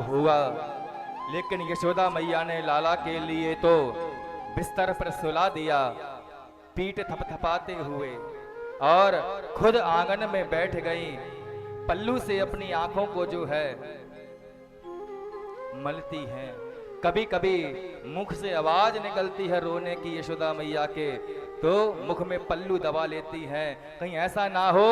हुआ, लेकिन यशोदा मैया ने लाला के लिए तो बिस्तर पर सुला दिया, पीठ थपथपाते हुए, और खुद आंगन में बैठ गई। पल्लू से अपनी आंखों को जो है मलती हैं। कभी कभी मुख से आवाज निकलती है रोने की यशोदा मैया के, तो मुख में पल्लू दबा लेती हैं, कहीं ऐसा ना हो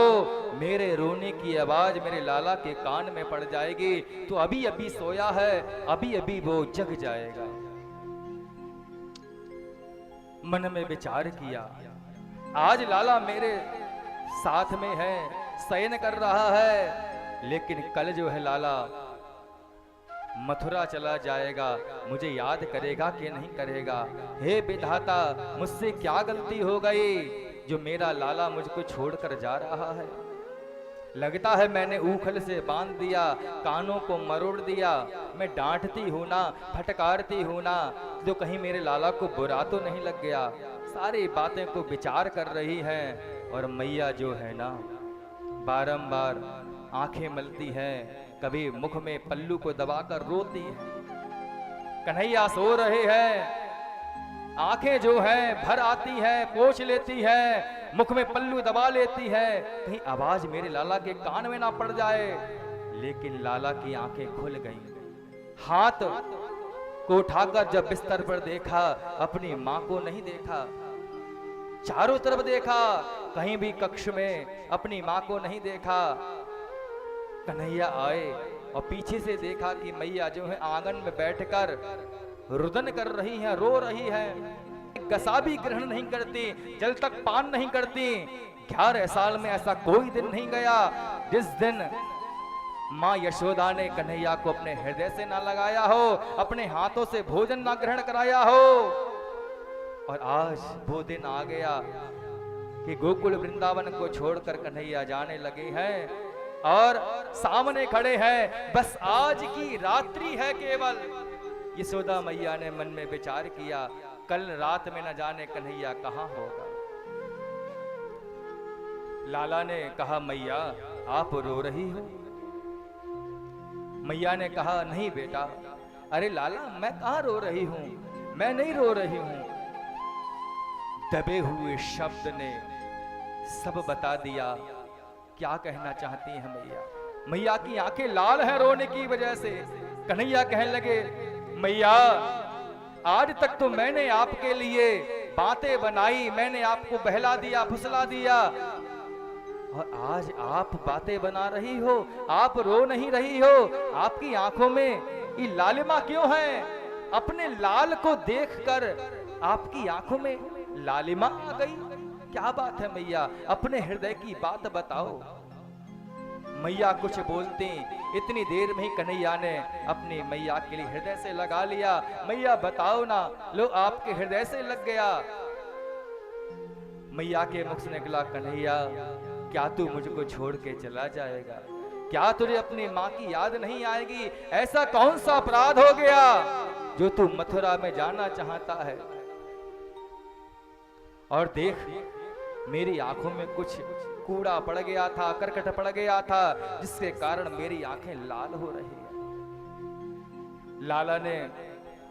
मेरे रोने की आवाज मेरे लाला के कान में पड़ जाएगी तो अभी अभी सोया है, अभी अभी वो जग जाएगा। मन में विचार किया, आज लाला मेरे साथ में है, शयन कर रहा है, लेकिन कल जो है लाला मथुरा चला जाएगा, मुझे याद करेगा कि नहीं करेगा। हे विधाता, मुझसे क्या गलती हो गई जो मेरा लाला मुझको छोड़कर जा रहा है। लगता है मैंने ऊखल से बांध दिया, कानों को मरोड़ दिया। मैं डांटती हूं ना, फटकारती हूं ना, जो कहीं मेरे लाला को बुरा तो नहीं लग गया। सारी बातें को विचार कर रही हैं, और मैया जो है ना बारंबार आंखें मलती हैं, कभी मुख में पल्लू को दबाकर रोती है। कन्हैया सो रहे हैं, आंखें जो है भर आती हैं, पोंछ लेती है, मुख में पल्लू दबा लेती है, कहीं आवाज मेरे लाला के कान में ना पड़ जाए। लेकिन लाला की आंखें खुल गईं। हाथ को उठाकर जब बिस्तर पर देखा, अपनी मां को नहीं देखा। चारों तरफ देखा, कहीं भी कक्ष में अपनी मां को नहीं देखा। कन्हैया आए और पीछे से देखा कि मैया जो है आंगन में बैठकर रुदन कर रही है, रो रही है। गसा भी ग्रहण नहीं करती, जल तक पान नहीं करती। 11 साल में ऐसा कोई दिन नहीं गया जिस दिन माँ यशोदा ने कन्हैया को अपने हृदय से ना लगाया हो, अपने हाथों से भोजन ना ग्रहण कराया हो। और आज वो दिन आ गया कि गोकुल वृंदावन को छोड़कर कन्हैया जाने लगे हैं, और सामने खड़े हैं। बस आज की रात्रि है केवल। यशोदा मैया ने मन में विचार किया, कल रात में न जाने कन्हैया कहां होगा। लाला ने कहा, मैया आप रो रही हो? मैया ने कहा, नहीं बेटा। अरे लाला, मैं कहां रो रही हूं, मैं नहीं रो रही हूं। दबे हुए शब्द ने सब बता दिया क्या कहना चाहती हैं मैया। मैया की आंखें लाल हैं रोने की वजह से। कन्हैया कहने लगे, मैया आज तक तो मैंने आपके लिए बातें बनाई, मैंने आपको बहला दिया, फुसला दिया, और आज आप बातें बना रही हो, आप रो नहीं रही हो। आपकी आंखों में ये लालिमा क्यों है? अपने लाल को देखकर आपकी आंखों में लालिमा आ गई। क्या बात है मैया, अपने हृदय की बात बताओ। मैया कुछ बोलती, इतनी देर में ही कन्हैया ने अपनी मैया के लिए हृदय से लगा लिया। मैया बताओ ना, लो आपके हृदय से लग गया। मैया के मुख से निकला, कन्हैया क्या तू मुझको छोड़ के चला जाएगा? क्या तुझे अपनी माँ की याद नहीं आएगी? ऐसा कौन सा अपराध हो गया जो तू मथुरा में जाना चाहता है? और देख, मेरी आंखों में कुछ कूड़ा पड़ गया था, करकट पड़ गया था, जिसके कारण मेरी आंखें लाल हो रही है। लाला ने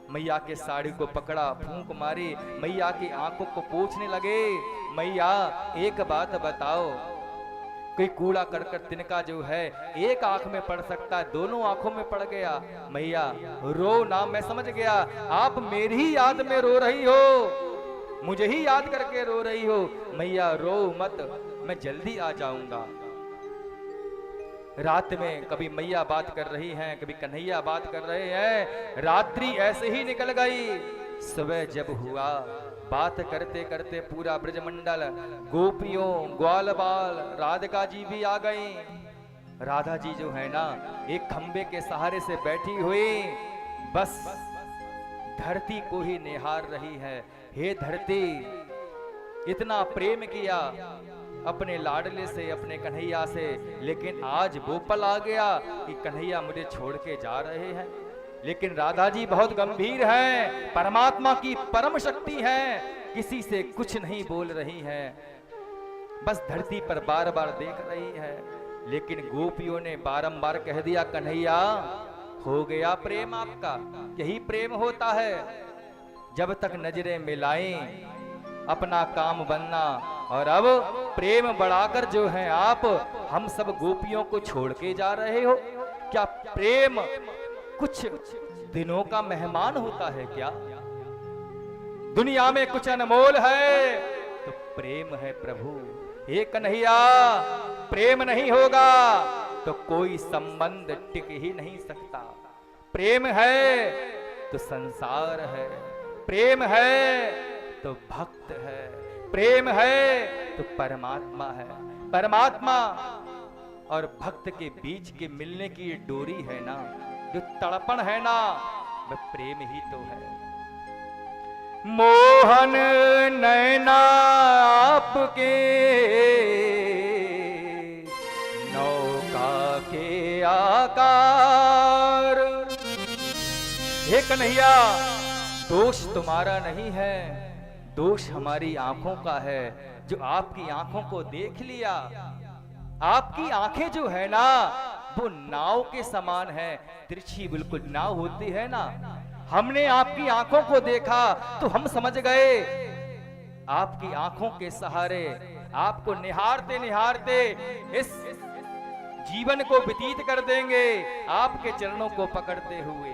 मैया के साड़ी को पकड़ा, फूंक मारी, मैया की आंखों को पोंछने लगे। मैया एक बात बताओ, कोई कूड़ा करकट तिनका जो है एक आंख में पड़ सकता है, दोनों आंखों में पड़ गया। मैया रो ना, मैं समझ गया आप मेरी ही याद में रो रही हो, मुझे ही याद करके रो रही हो। मैया रो मत, मैं जल्दी आ जाऊंगा। रात में कभी मैया बात कर रही हैं, कभी कन्हैया बात कर रहे हैं। रात्रि ऐसे ही निकल गई। सुबह जब हुआ, बात करते करते पूरा ब्रजमंडल, गोपियों, ग्वाल बाल, राधिका जी भी आ गई। राधा जी जो है ना, एक खंबे के सहारे से बैठी हुई बस धरती को ही निहार रही है। हे धरती, इतना प्रेम किया अपने लाडले से, अपने कन्हैया से, लेकिन आज वो पल आ गया कि कन्हैया मुझे छोड़ के जा रहे हैं। लेकिन राधा जी बहुत गंभीर हैं, परमात्मा की परम शक्ति है, किसी से कुछ नहीं बोल रही हैं, बस धरती पर बार बार देख रही है। लेकिन गोपियों ने बारंबार कह दिया, कन्हैया हो गया प्रेम आपका। यही प्रेम होता है। जब तक नजरें मिलाएं अपना काम बनना, और अब प्रेम बढ़ाकर जो है आप हम सब गोपियों को छोड़ के जा रहे हो। क्या प्रेम कुछ दिनों का मेहमान होता है क्या? दुनिया में कुछ अनमोल है तो प्रेम है प्रभु। हे कन्हैया, प्रेम नहीं होगा तो कोई संबंध टिक ही नहीं सकता। प्रेम है तो संसार है, प्रेम है तो भक्त है, प्रेम है तो परमात्मा है। परमात्मा और भक्त के बीच के मिलने की ये डोरी है ना, जो तड़पण है ना, वह प्रेम ही तो है। मोहन नैना आपके नौका के आकार। हे कन्हैया, दोष तुम्हारा नहीं है, दोष हमारी आंखों का है, जो आपकी आंखों को देख लिया। आपकी आंखें जो है ना, वो नाव के समान है, तिरछी बिल्कुल नाव होती है ना। हमने आपकी आंखों को देखा तो हम समझ गए, आपकी आंखों के सहारे आपको निहारते निहारते इस जीवन को व्यतीत कर देंगे, आपके चरणों को पकड़ते हुए।